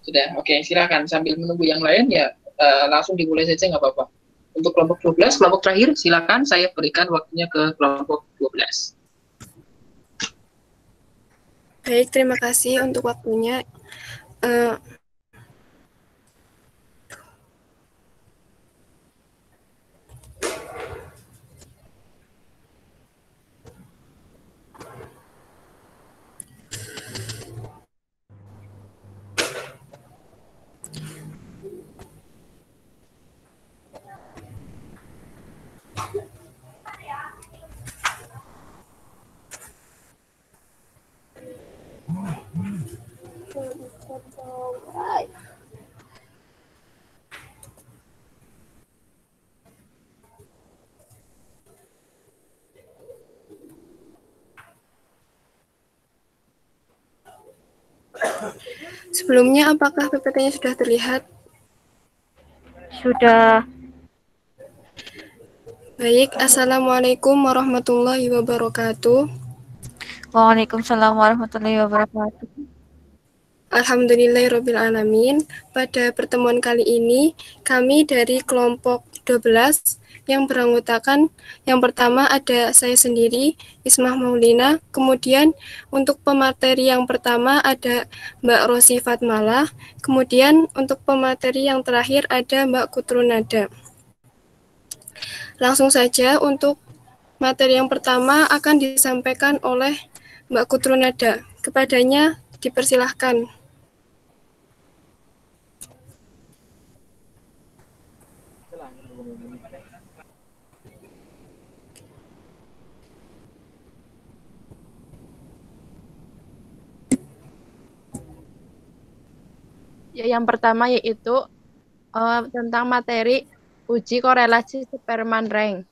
Sudah, oke, silakan. Sambil menunggu yang lain ya, langsung dimulai saja nggak apa-apa. Untuk kelompok 12, kelompok terakhir, silakan saya berikan waktunya ke kelompok 12. Baik, terima kasih untuk waktunya. Uh, Sebelumnya, apakah PPT-nya sudah terlihat? Sudah. Baik, Assalamualaikum warahmatullahi wabarakatuh. Waalaikumsalam warahmatullahi wabarakatuh. Alhamdulillahirrabbilalamin. Pada pertemuan kali ini, kami dari kelompok 12 yang beranggotakan, yang pertama ada saya sendiri, Ismah Maulina. Kemudian untuk pemateri yang pertama ada Mbak Rosi Fatmalah. Kemudian untuk pemateri yang terakhir ada Mbak Kutrunada. Langsung saja untuk materi yang pertama akan disampaikan oleh Mbak Kutrunada. Kepadanya dipersilahkan. Ya, yang pertama yaitu tentang materi uji korelasi Spearman rank.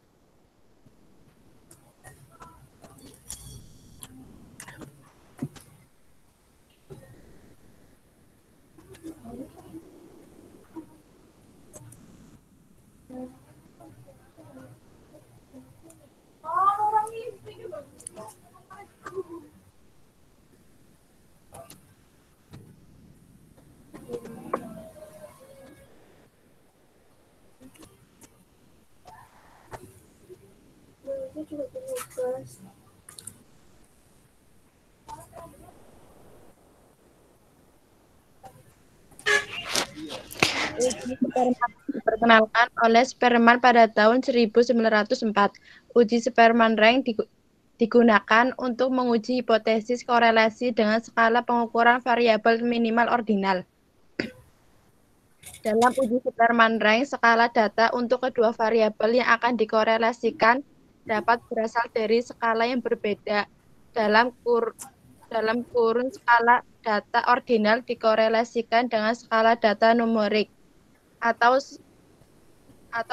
Uji Spearman diperkenalkan oleh Spearman pada tahun 1904. Uji Spearman rank digunakan untuk menguji hipotesis korelasi dengan skala pengukuran variabel minimal ordinal. Dalam uji Spearman rank, skala data untuk kedua variabel yang akan dikorelasikan dapat berasal dari skala yang berbeda. Dalam kurun skala data ordinal dikorelasikan dengan skala data numerik, atau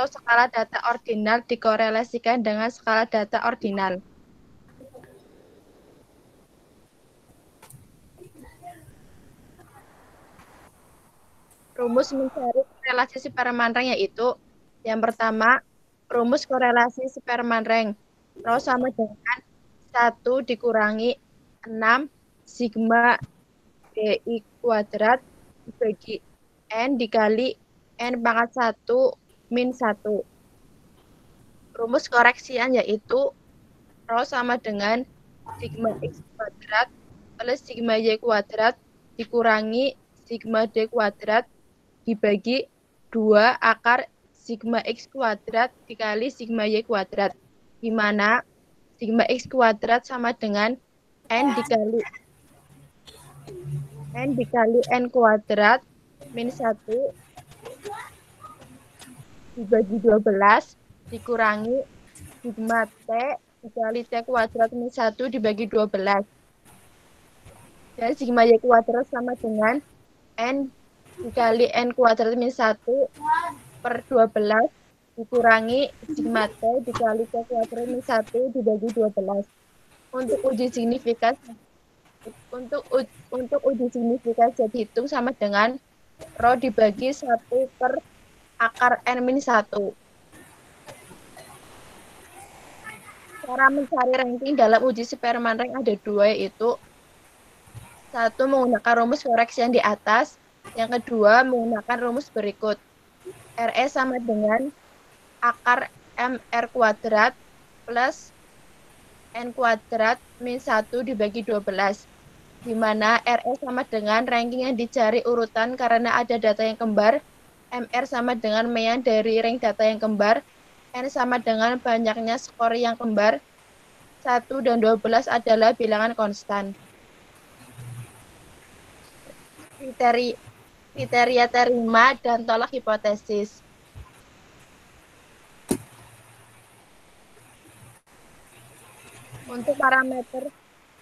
skala data ordinal dikorelasikan dengan skala data ordinal. Rumus mencari korelasi Spearman rank yaitu yang pertama, rumus korelasi Spearman rank. Rho sama dengan 1 dikurangi 6 sigma DI kuadrat dibagi N dikali N pangkat 1 min 1. Rumus koreksian yaitu Rho sama dengan sigma X kuadrat plus sigma Y kuadrat dikurangi sigma D kuadrat dibagi 2 akar sigma X kuadrat dikali sigma Y kuadrat, di mana sigma X kuadrat sama dengan N dikali N kuadrat min 1 dibagi 12 dikurangi sigma T dikali T kuadrat min 1 dibagi 12. Dan sigma Y kuadrat sama dengan N dikali N kuadrat min 1 per 12 dikurangi sigma T dikali T kuadrat min 1 dibagi 12. Untuk uji signifikasi dihitung sama dengan Rho dibagi 1 per akar N min 1. Cara mencari ranking dalam uji Spearman rank ada dua, yaitu satu menggunakan rumus koreksi yang di atas, Yang kedua, menggunakan rumus berikut. RE sama dengan akar MR kuadrat plus N kuadrat min 1 dibagi 12. Di mana RE sama dengan ranking yang dicari urutan karena ada data yang kembar, MR sama dengan mean dari rank data yang kembar, N sama dengan banyaknya skor yang kembar, 1 dan 12 adalah bilangan konstan. Kriteria terima dan tolak hipotesis. Untuk parameter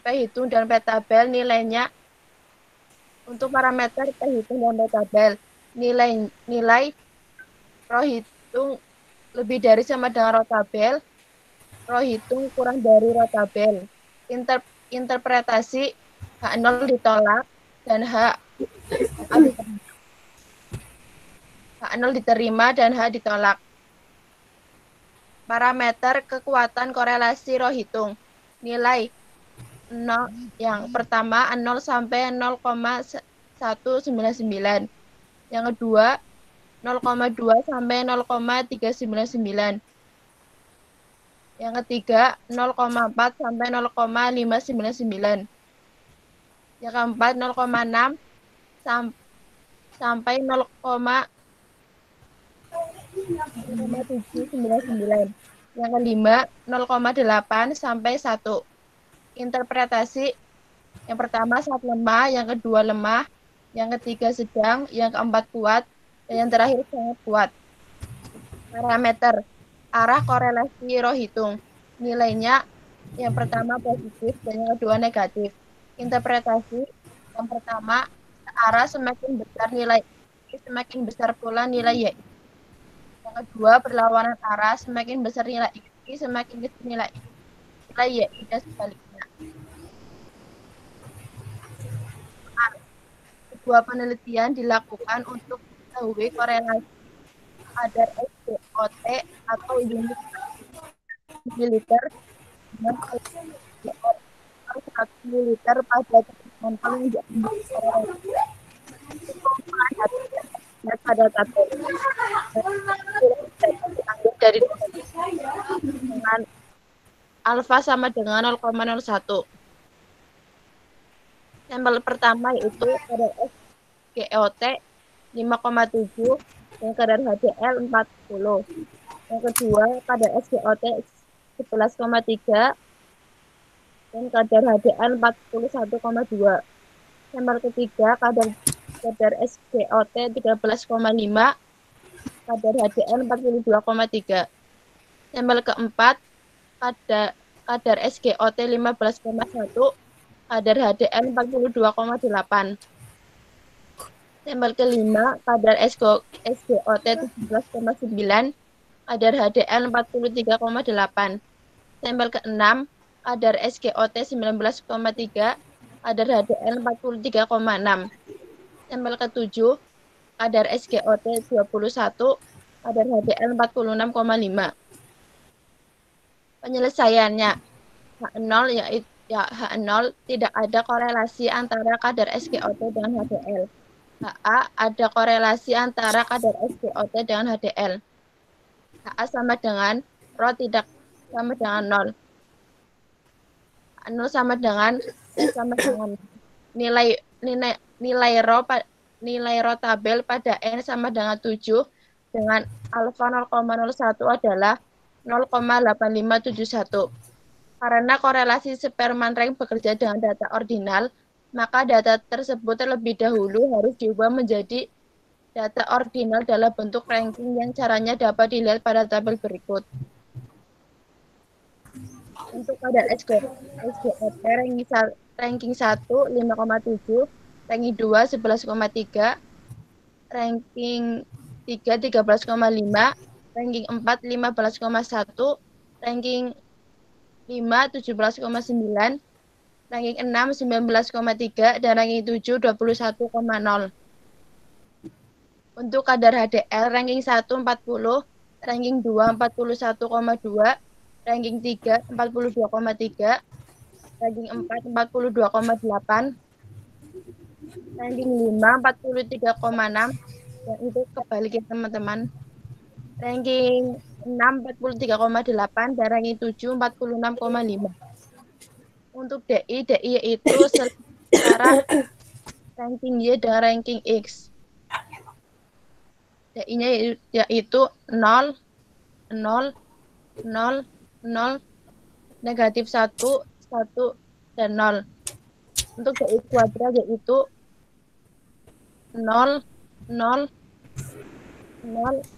P-hitung dan P-tabel nilainya untuk parameter P-hitung dan P-tabel nilai row hitung lebih dari sama dengan row tabel, row hitung kurang dari row tabel. Interpretasi H0 ditolak dan H0 diterima dan H ditolak. Parameter kekuatan korelasi row hitung nilai 0 yang pertama 0 sampai 0,199. Yang kedua 0,2 sampai 0,399. Yang ketiga 0,4 sampai 0,599. Yang keempat 0,6 sampai 0,799. Yang kelima 0,8 sampai 1. Interpretasi yang pertama sangat lemah, yang kedua lemah, yang ketiga sedang, yang keempat kuat, dan yang terakhir sangat kuat. Parameter arah korelasi row hitung nilainya yang pertama positif dan yang kedua negatif. Interpretasi yang pertama arah semakin besar nilai X, semakin besar pula nilai Y. Yang kedua berlawanan arah, semakin besar nilai X, semakin kecil nilai Y dan sebaliknya. Sebuah penelitian dilakukan untuk mengetahui korelasi kadar SpOT atau unit mililiter dengan 1 mililiter pada sampel yang diambil pada tabel dari dengan alfa sama dengan 0,01. Sampel pertama yaitu kadar SgOT 5,7 dan kadar HCl 40. Yang kedua kadar SgOT 11,3 dan kadar HCl 41,2. Sampel ketiga kadar SgOT 13,5, kadar HCl 42,3. Sampel keempat kadar SgOT 15,1, kadar HCl 42,8. Sampel kelima kadar SgOT 17,9, kadar HCl 43,8. Sampel keenam kadar SgOT 19,3, kadar HCl 43,6. Sampel ketujuh kadar SgOT 21, kadar HCl 46,5. Penyelesaiannya H0 yaitu H0 tidak ada korelasi antara kadar SgOT dengan HCl. HA ada korelasi antara kadar SgOT dengan HCl. HA sama dengan rho tidak sama dengan 0. H0 sama dengan nilai rho tabel pada N sama dengan 7 dengan alfa 0,01 adalah 0,8571. Karena korelasi Spearman rank bekerja dengan data ordinal, maka data tersebut terlebih dahulu harus diubah menjadi data ordinal dalam bentuk ranking yang caranya dapat dilihat pada tabel berikut. Untuk kadar SgOT ranking 1 5,7, ranking 2 11,3, ranking 3 13,5, ranking 4 15,1, ranking 5 17,9, ranking 6 19,3, dan ranking 7 21,0. Untuk kadar HDL ranking 1 40, ranking 2 41,2, ranking 3 42,3, ranking 4 42,8, Ranking 5 43,6. Yang itu kebalik ya teman-teman. Ranking 6 43,8 dan ranking 7 46,5. Untuk DI itu secara ranking Y dengan ranking X. DI-nya yaitu 0, 0, 0, 0, negatif 1, 1, dan 0. Untuk DI kuadrat yaitu 0, 0, 0,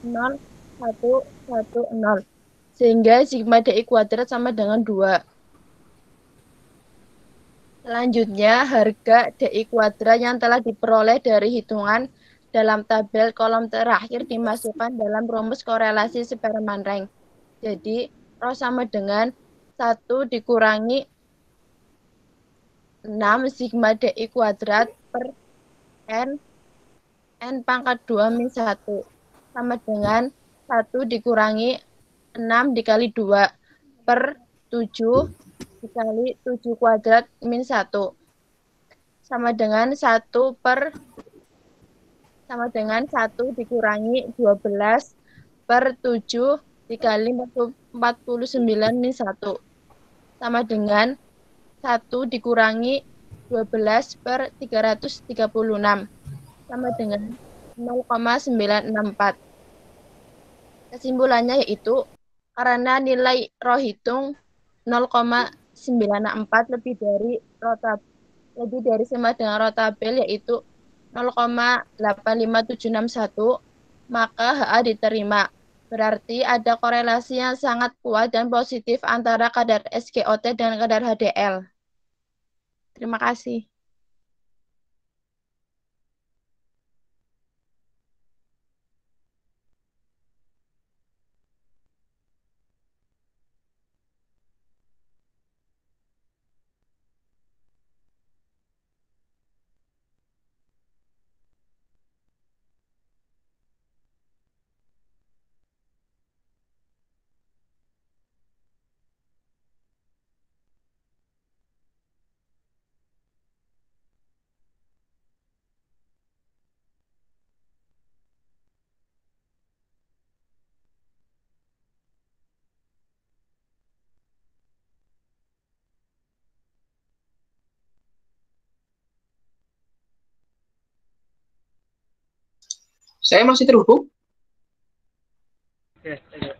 0, 1, 1, 0. Sehingga sigma DI kuadrat sama dengan 2. Selanjutnya, harga DI kuadrat yang telah diperoleh dari hitungan dalam tabel kolom terakhir dimasukkan dalam rumus korelasi Spearman rank. Jadi, rho sama dengan 1 dikurangi 6 sigma DI kuadrat per N, N pangkat 2 min 1. Sama dengan 1 dikurangi 6 dikali 2 per 7 dikali 7 kuadrat min 1. Sama dengan 1 dikurangi 12 per 7 dikali 49 min 1. Sama dengan 1 dikurangi 12 per 336. Sama dengan 0,964. Kesimpulannya yaitu karena nilai rho hitung 0,964 lebih dari sama dengan rho tabel yaitu 0,85761, maka HA diterima. Berarti ada korelasi yang sangat kuat dan positif antara kadar SGOT dengan kadar HDL. Terima kasih. Saya masih terhubung?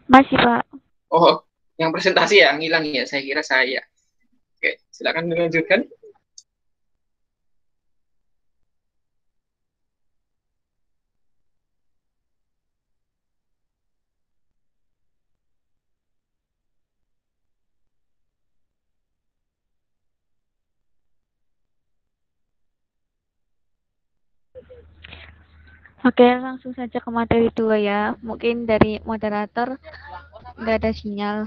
Masih, Pak. Oh, yang presentasi ya, ngilang ya. Saya kira saya. Oke, silakan dilanjutkan. Oke, langsung saja ke materi 2 ya. Mungkin dari moderator nggak ada sinyal.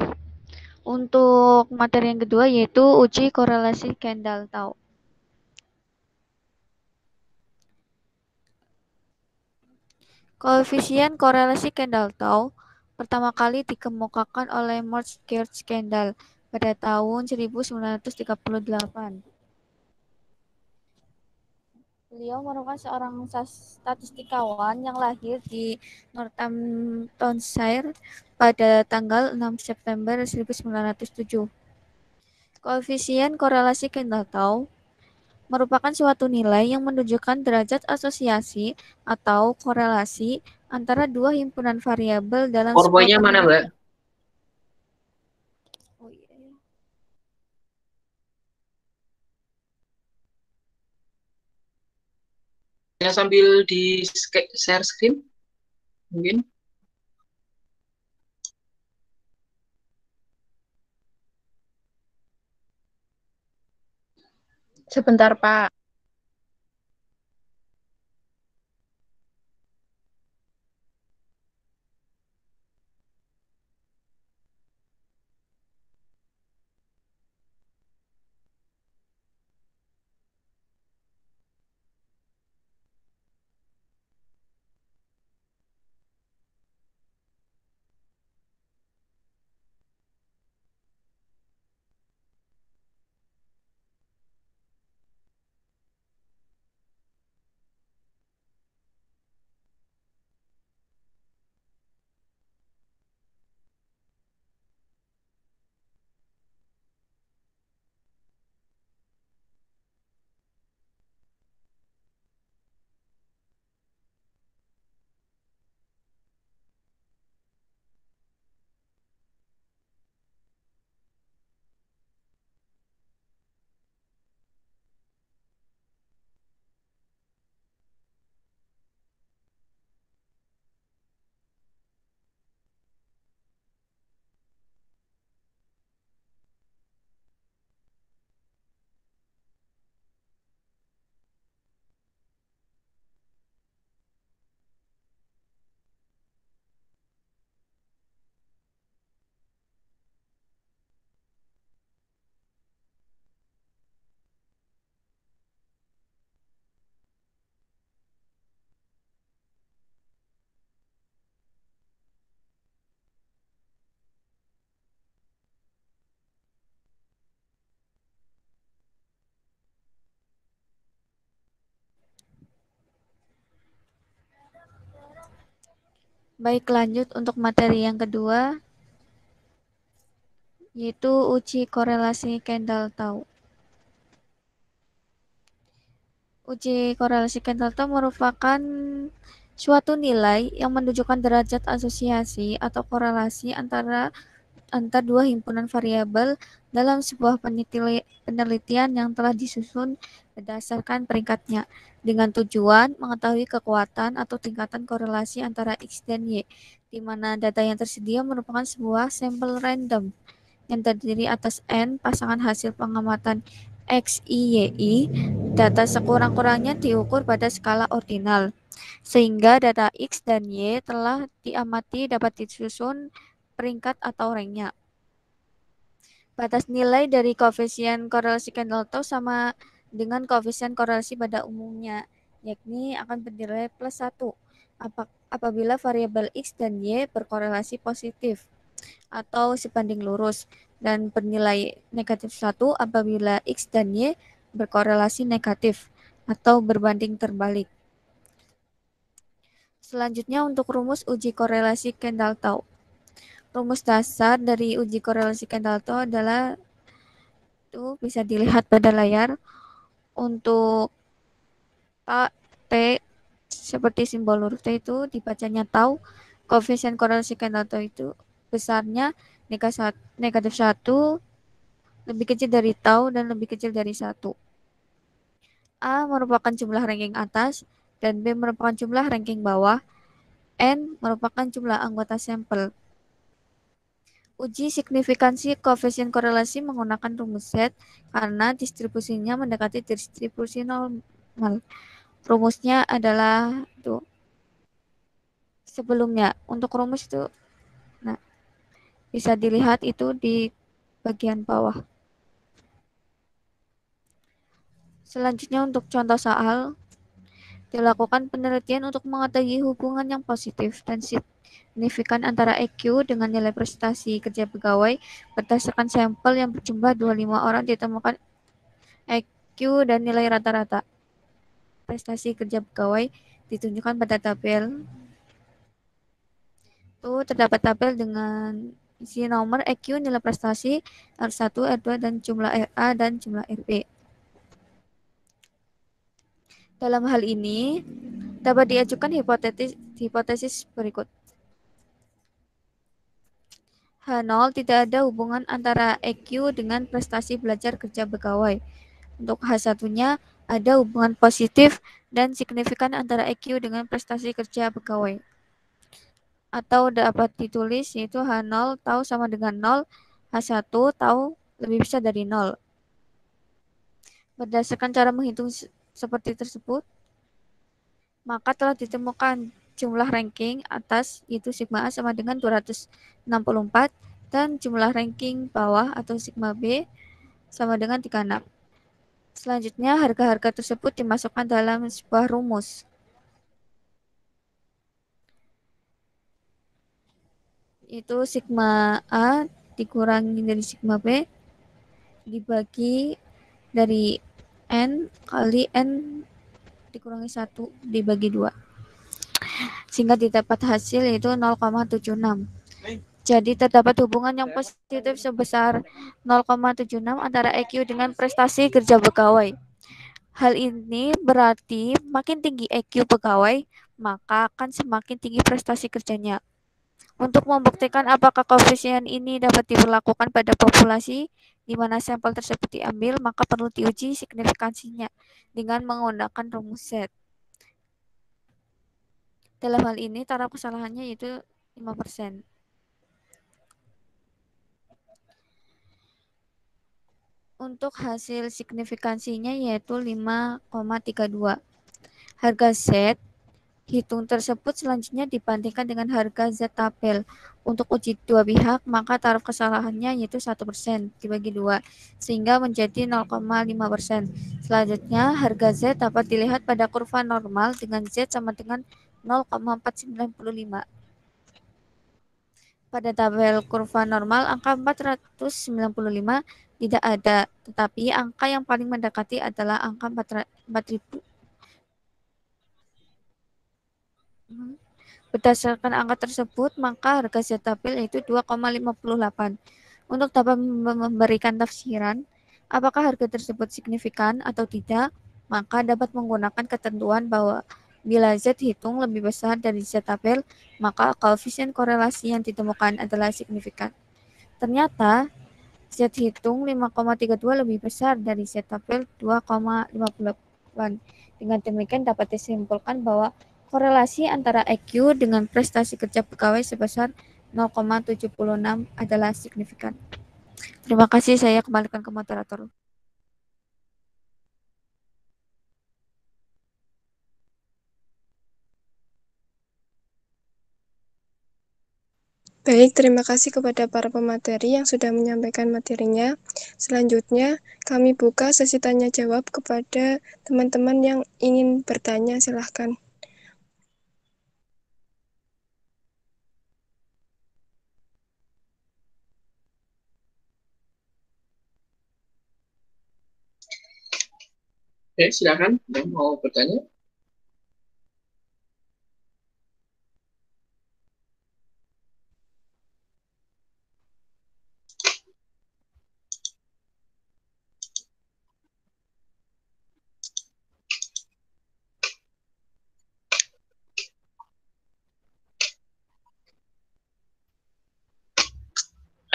Untuk materi yang kedua yaitu uji korelasi Kendall-Tau. Koefisien korelasi Kendall-Tau pertama kali dikemukakan oleh Merge-Kendall pada tahun 1938. Beliau merupakan seorang statistikawan yang lahir di Northamptonshire pada tanggal 6 September 1907. Koefisien korelasi Kendall-Tau merupakan suatu nilai yang menunjukkan derajat asosiasi atau korelasi antara dua himpunan variabel dalam sebuah PowerPoint-nya mana, Mbak? Oh, iya. Ya, sambil di share screen, mungkin. Sebentar, Pak. Baik, lanjut untuk materi yang kedua, yaitu uji korelasi Kendall-Tau. Uji korelasi Kendall-Tau merupakan suatu nilai yang menunjukkan derajat asosiasi atau korelasi antar dua himpunan variabel dalam sebuah penelitian yang telah disusun berdasarkan peringkatnya, dengan tujuan mengetahui kekuatan atau tingkatan korelasi antara X dan Y, di mana data yang tersedia merupakan sebuah sampel random yang terdiri atas N pasangan hasil pengamatan X, Y, Y. Data sekurang-kurangnya diukur pada skala ordinal, sehingga data X dan Y telah diamati dapat disusun peringkat atau ranknya. Batas nilai dari koefisien korelasi Kendall-Tau sama dengan koefisien korelasi pada umumnya, yakni akan bernilai +1 apabila variabel X dan Y berkorelasi positif atau sebanding lurus, dan bernilai -1 apabila X dan Y berkorelasi negatif atau berbanding terbalik. Selanjutnya untuk rumus uji korelasi Kendall-Tau. Rumus dasar dari uji korelasi Kendall-Tau adalah, itu bisa dilihat pada layar, untuk T seperti simbol huruf T itu dibacanya tau. Koefisien korelasi Kendall-Tau itu besarnya -1, lebih kecil dari tau, dan lebih kecil dari 1. A merupakan jumlah ranking atas, dan B merupakan jumlah ranking bawah, N merupakan jumlah anggota sampel. Uji signifikansi koefisien korelasi menggunakan rumus Z karena distribusinya mendekati distribusi normal. Rumusnya adalah itu sebelumnya. Untuk rumus itu, nah, bisa dilihat itu di bagian bawah. Selanjutnya untuk contoh soal, dilakukan penelitian untuk mengetahui hubungan yang positif dan signifikan antara EQ dengan nilai prestasi kerja pegawai berdasarkan sampel yang berjumlah 25 orang. Ditemukan EQ dan nilai rata-rata prestasi kerja pegawai ditunjukkan pada tabel. Itu terdapat tabel dengan isi nomor EQ, nilai prestasi, R1, R2, dan jumlah RA dan jumlah RB. Dalam hal ini, dapat diajukan hipotesis berikut. H0 tidak ada hubungan antara EQ dengan prestasi belajar kerja pegawai. Untuk H1-nya ada hubungan positif dan signifikan antara EQ dengan prestasi kerja pegawai. Atau dapat ditulis yaitu H0 tau sama dengan 0, H1 tau lebih besar dari 0. Berdasarkan cara menghitung seperti tersebut, maka telah ditemukan jumlah ranking atas yaitu sigma A sama dengan 264, dan jumlah ranking bawah atau sigma B sama dengan 36. Selanjutnya harga-harga tersebut dimasukkan dalam sebuah rumus. Itu sigma A dikurangi dari sigma B dibagi dari N kali N dikurangi 1 dibagi 2. Sehingga didapat hasil yaitu 0,76. Jadi terdapat hubungan yang positif sebesar 0,76 antara EQ dengan prestasi kerja pegawai. Hal ini berarti makin tinggi EQ pegawai, maka akan semakin tinggi prestasi kerjanya. Untuk membuktikan apakah koefisien ini dapat diberlakukan pada populasi di mana sampel tersebut diambil, maka perlu diuji signifikansinya dengan menggunakan rumus Z. Dalam hal ini, taraf kesalahannya yaitu 5%. Untuk hasil signifikansinya yaitu 5,32. Harga Z hitung tersebut selanjutnya dibandingkan dengan harga Z tabel. Untuk uji dua pihak, maka taraf kesalahannya yaitu 1% dibagi 2, sehingga menjadi 0,5%. Selanjutnya, harga Z dapat dilihat pada kurva normal dengan Z sama dengan 0,495. Pada tabel kurva normal, angka 495 tidak ada, tetapi angka yang paling mendekati adalah angka 4000. Berdasarkan angka tersebut, maka harga Zetapil yaitu 2,58. Untuk dapat memberikan tafsiran, apakah harga tersebut signifikan atau tidak, maka dapat menggunakan ketentuan bahwa bila Z hitung lebih besar dari Zetapil, maka koefisien korelasi yang ditemukan adalah signifikan. Ternyata, Z hitung 5,32 lebih besar dari Zetapil 2,58. Dengan demikian dapat disimpulkan bahwa korelasi antara EQ dengan prestasi kerja pegawai sebesar 0,76 adalah signifikan. Terima kasih, saya kembalikan ke moderator. Baik, terima kasih kepada para pemateri yang sudah menyampaikan materinya. Selanjutnya, kami buka sesi tanya jawab kepada teman-teman yang ingin bertanya, silahkan. Oke, silakan yang mau bertanya.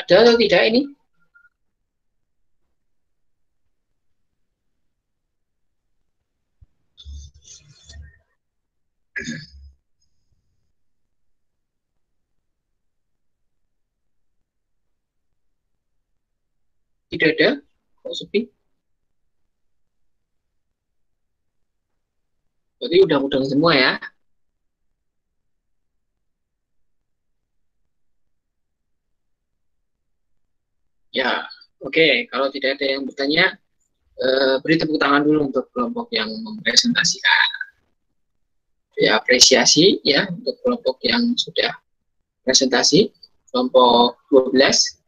Ada atau tidak ini? Tidak ada? Kok sepi? Berarti udah mudeng semua ya? Ya, oke. Kalau tidak ada yang bertanya, beri tepuk tangan dulu untuk kelompok yang mempresentasikan. Ya, apresiasi ya untuk kelompok yang sudah presentasi, kelompok 12.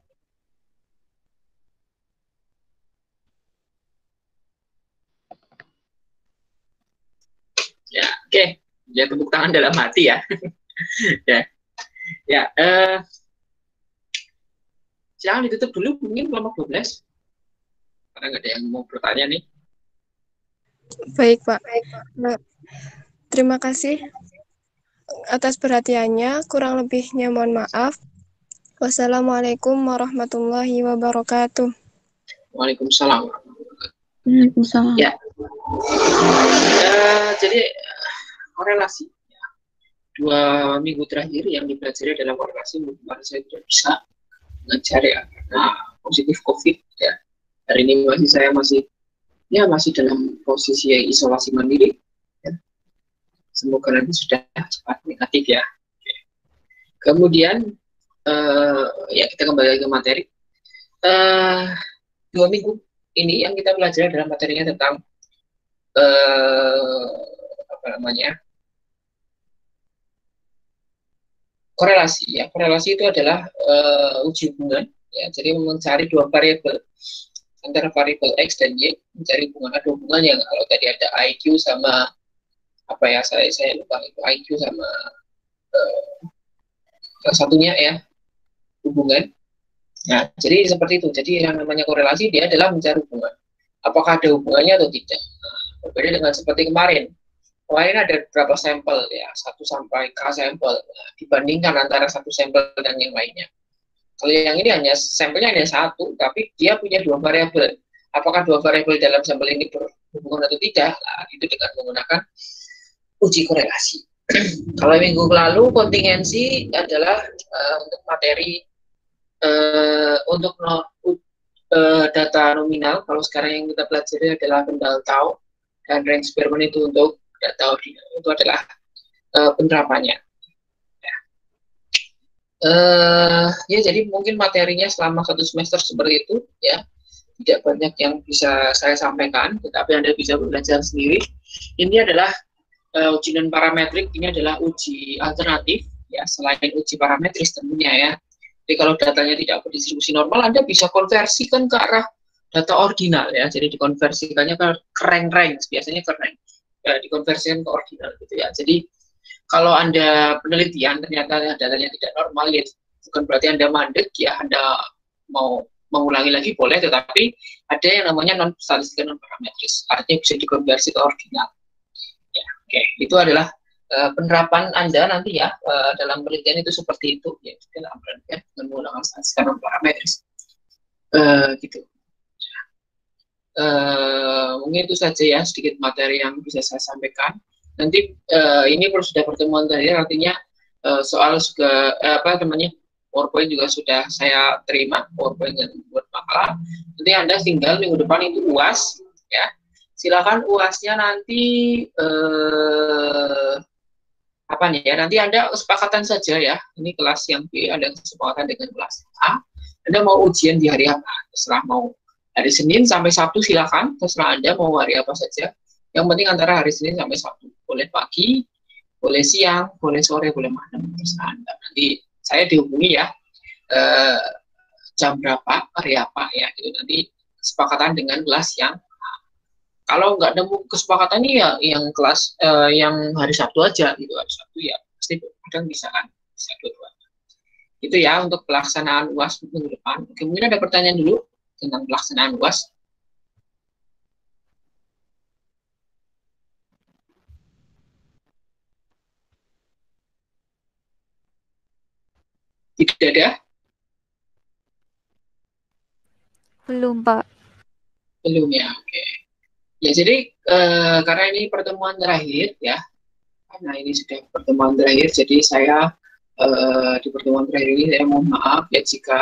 Ya, oke. Ya, tepuk tangan dalam hati ya. Ya, ya. Silakan ditutup dulu mungkin kelompok 12. Karena nggak ada yang mau bertanya nih. Baik, Pak. Nah, terima kasih atas perhatiannya. Kurang lebihnya mohon maaf. Wassalamualaikum warahmatullahi wabarakatuh. Waalaikumsalam. Waalaikumsalam. Ya. Jadi korelasi. 2 minggu terakhir yang dipelajari adalah korelasi. Mungkin saya tidak bisa mengajar ya karena positif COVID ya. Hari ini saya masih dalam posisi isolasi mandiri. Ya. Semoga nanti sudah cepat negatif ya. Oke. Kemudian ya kita kembali ke materi. 2 minggu ini yang kita pelajari adalah materinya tentang korelasi ya. Korelasi itu adalah uji hubungan ya. Jadi mencari 2 variabel antara variabel X dan Y, mencari hubungan. Ada hubungan yang kalau tadi ada IQ sama apa ya, saya lupa itu IQ sama satunya ya hubungan. Nah, jadi seperti itu. Jadi yang namanya korelasi dia adalah mencari hubungan. Apakah ada hubungannya atau tidak. Nah, berbeda dengan seperti kemarin. Kemarin ada berapa sampel ya, 1 sampai K sampel. Nah, dibandingkan antara 1 sampel dan yang lainnya. Kalau yang ini hanya sampelnya hanya 1, tapi dia punya 2 variabel. Apakah 2 variabel dalam sampel ini berhubungan atau tidak? Nah, itu dengan menggunakan uji korelasi. Kalau minggu lalu kontingensi adalah untuk materi untuk data nominal. Kalau sekarang yang kita pelajari adalah kendal tau dan range Spearman itu untuk data ordinal. Itu adalah penerapannya. Ya, jadi mungkin materinya selama 1 semester seperti itu ya, tidak banyak yang bisa saya sampaikan, tetapi Anda bisa belajar sendiri. Ini adalah uji non parametrik, ini adalah uji alternatif ya, selain uji parametris tentunya ya. Jadi kalau datanya tidak berdistribusi normal, Anda bisa konversikan ke arah data ordinal ya, jadi dikonversikannya ke rank, biasanya ke rank ya, dikonversikan ke ordinal gitu ya. Jadi kalau Anda penelitian ternyata datanya tidak normal, ya bukan berarti Anda mandek ya, Anda mau mengulangi lagi boleh, tetapi ada yang namanya non statistik non parametris, artinya bisa dikonversi ke ordinal. Ya, oke, itu adalah penerapan Anda nanti ya dalam penelitian itu seperti itu, ya dalam penelitian dengan menggunakan statistik non parametris, gitu. Mungkin itu saja ya sedikit materi yang bisa saya sampaikan. Nanti ini sudah pertemuan terakhir, artinya soal juga PowerPoint juga sudah saya terima, PowerPoint dan buat makalah. Nanti Anda tinggal minggu depan itu UAS ya. Silakan UASnya nanti apa nih ya? Nanti Anda kesepakatan saja ya. Ini kelas yang B, Anda kesepakatan dengan kelas A. Anda mau ujian di hari apa? Terserah, mau hari Senin sampai Sabtu silakan, terserah Anda mau hari apa saja. Yang penting antara hari Senin sampai Sabtu. Boleh pagi, boleh siang, boleh sore, boleh malam, terserah Anda. Nanti saya dihubungi ya, jam berapa, hari apa ya, itu nanti kesepakatan dengan kelas yang kalau nggak nemu kesepakatan ini ya yang kelas yang hari Sabtu aja gitu, hari Sabtu ya pasti kadang bisa kan, bisa dua-dua. Itu ya untuk pelaksanaan UAS minggu depan. Oke, mungkin ada pertanyaan dulu tentang pelaksanaan UAS. Tidak ada? Belum, Pak. Belum ya, oke. Ya, jadi karena ini pertemuan terakhir ya, karena ini sudah pertemuan terakhir, jadi saya di pertemuan terakhir ini saya mohon maaf ya jika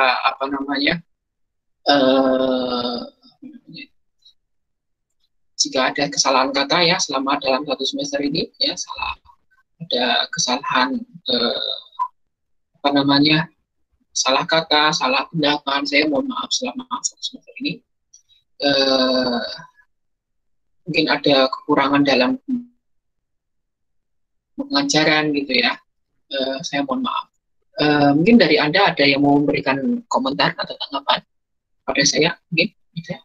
jika ada kesalahan kata ya selama dalam satu semester ini ya, ada kesalahan salah kata, salah tindakan, saya mohon maaf selama satu semester ini. Mungkin ada kekurangan dalam pengajaran gitu ya, saya mohon maaf. Mungkin dari Anda ada yang mau memberikan komentar atau tanggapan pada saya, mungkin gitu ya.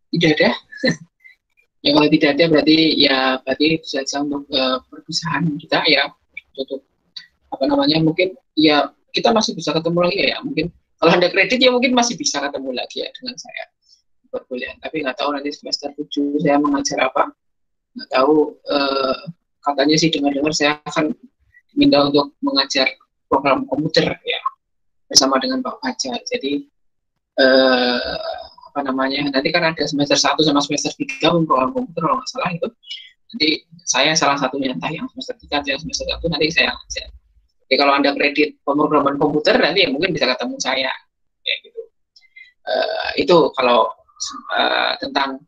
Tidak ada. Ya kalau tidak ada berarti saja untuk perpisahan kita ya, tutup mungkin ya kita masih bisa ketemu lagi ya, mungkin kalau Anda kredit ya mungkin masih bisa ketemu lagi ya dengan saya perkuliahan, tapi nggak tahu nanti semester 7 saya mengajar apa, nggak tahu. Katanya sih dengar-dengar saya akan diminta untuk mengajar program komputer ya bersama dengan Pak Fajar. Jadi nanti kan ada semester 1 sama semester 3 program komputer kalau nggak salah itu. Nanti saya salah satunya, entah yang semester 3 atau yang semester 1 nanti saya ngajar. Jadi kalau Anda kredit pemrograman komputer nanti ya mungkin bisa ketemu saya ya gitu. Itu kalau tentang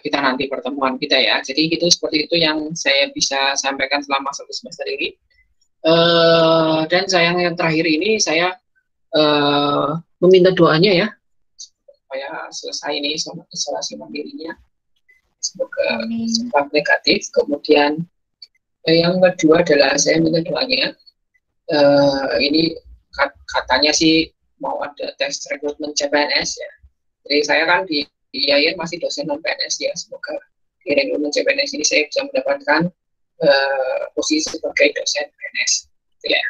kita nanti pertemuan kita ya. Jadi itu seperti itu yang saya bisa sampaikan selama satu semester ini. Dan yang terakhir ini saya meminta doanya ya supaya selesai ini sama isolasi mandirinya, semoga sempat negatif. Kemudian yang kedua adalah saya minta doanya, ini katanya sih mau ada tes rekrutmen CPNS ya. Jadi saya kan di IAIN masih dosen non PNS ya, semoga di rekrutmen CPNS ini saya bisa mendapatkan posisi sebagai dosen PNS ya.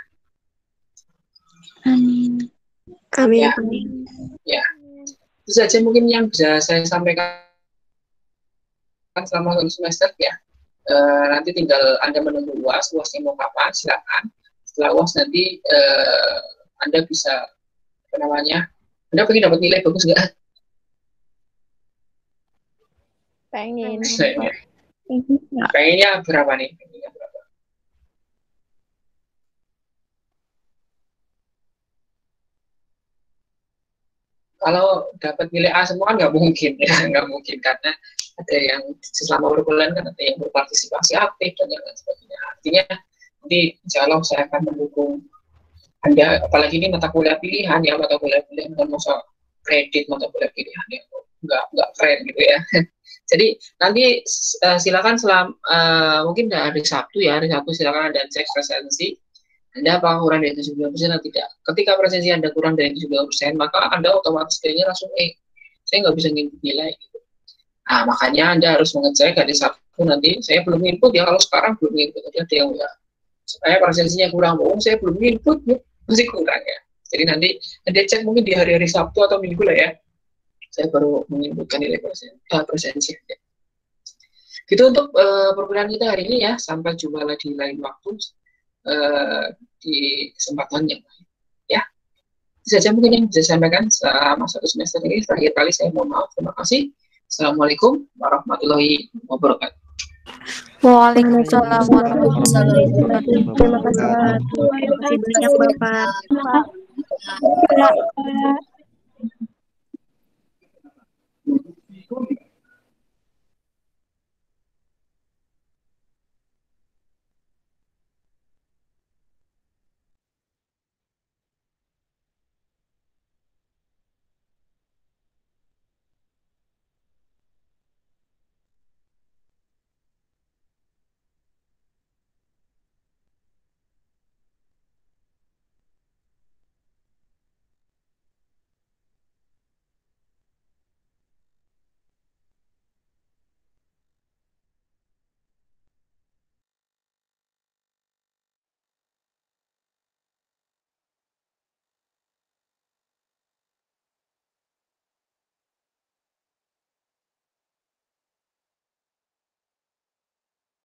Amin. Amin. Ya. Itu saja mungkin yang bisa saya sampaikan selama satu semester ya. Nanti tinggal Anda menunggu UASnya mau kapan, silakan. Setelah UAS nanti Anda bisa Anda pengen dapat nilai bagus nggak? Pengen. Pengennya berapa nih? Kalau dapat nilai A semua nggak mungkin ya, nggak mungkin karena ada yang selama berbulan kan ada yang berpartisipasi aktif dan yang lain sebagainya. Artinya nanti insya Allah saya akan mendukung Anda, apalagi ini mata kuliah pilihan ya, mata kuliah pilihan bukan masa kredit, mata kuliah pilihan ya, nggak keren gitu ya. Jadi nanti silakan mungkin hari Sabtu ya, hari Sabtu silakan Anda cek presensi. Anda apakah kurang dari 70% atau tidak. Ketika presensi Anda kurang dari 70%, maka Anda otomatis kayaknya langsung, saya nggak bisa nginput nilai. Gitu. Nah, makanya Anda harus mengecek hari Sabtu nanti, saya belum input ya, kalau sekarang belum input, ada yang enggak. Saya presensinya kurang, saya belum input, masih kurang ya. Jadi nanti Anda cek mungkin di hari-hari Sabtu atau Minggu lah ya. Saya baru menginputkan nilai presensi. Gitu untuk perkuliahan kita hari ini ya. Sampai jumpa lagi di lain waktu di kesempatan yang lain. Ya, itu saja mungkin yang bisa saya sampaikan selama 1 semester ini. Terakhir kali saya mohon maaf. Terima kasih. Assalamualaikum warahmatullahi wabarakatuh. Waalaikumsalam warahmatullahi wabarakatuh. Terima kasih banyak Bapak.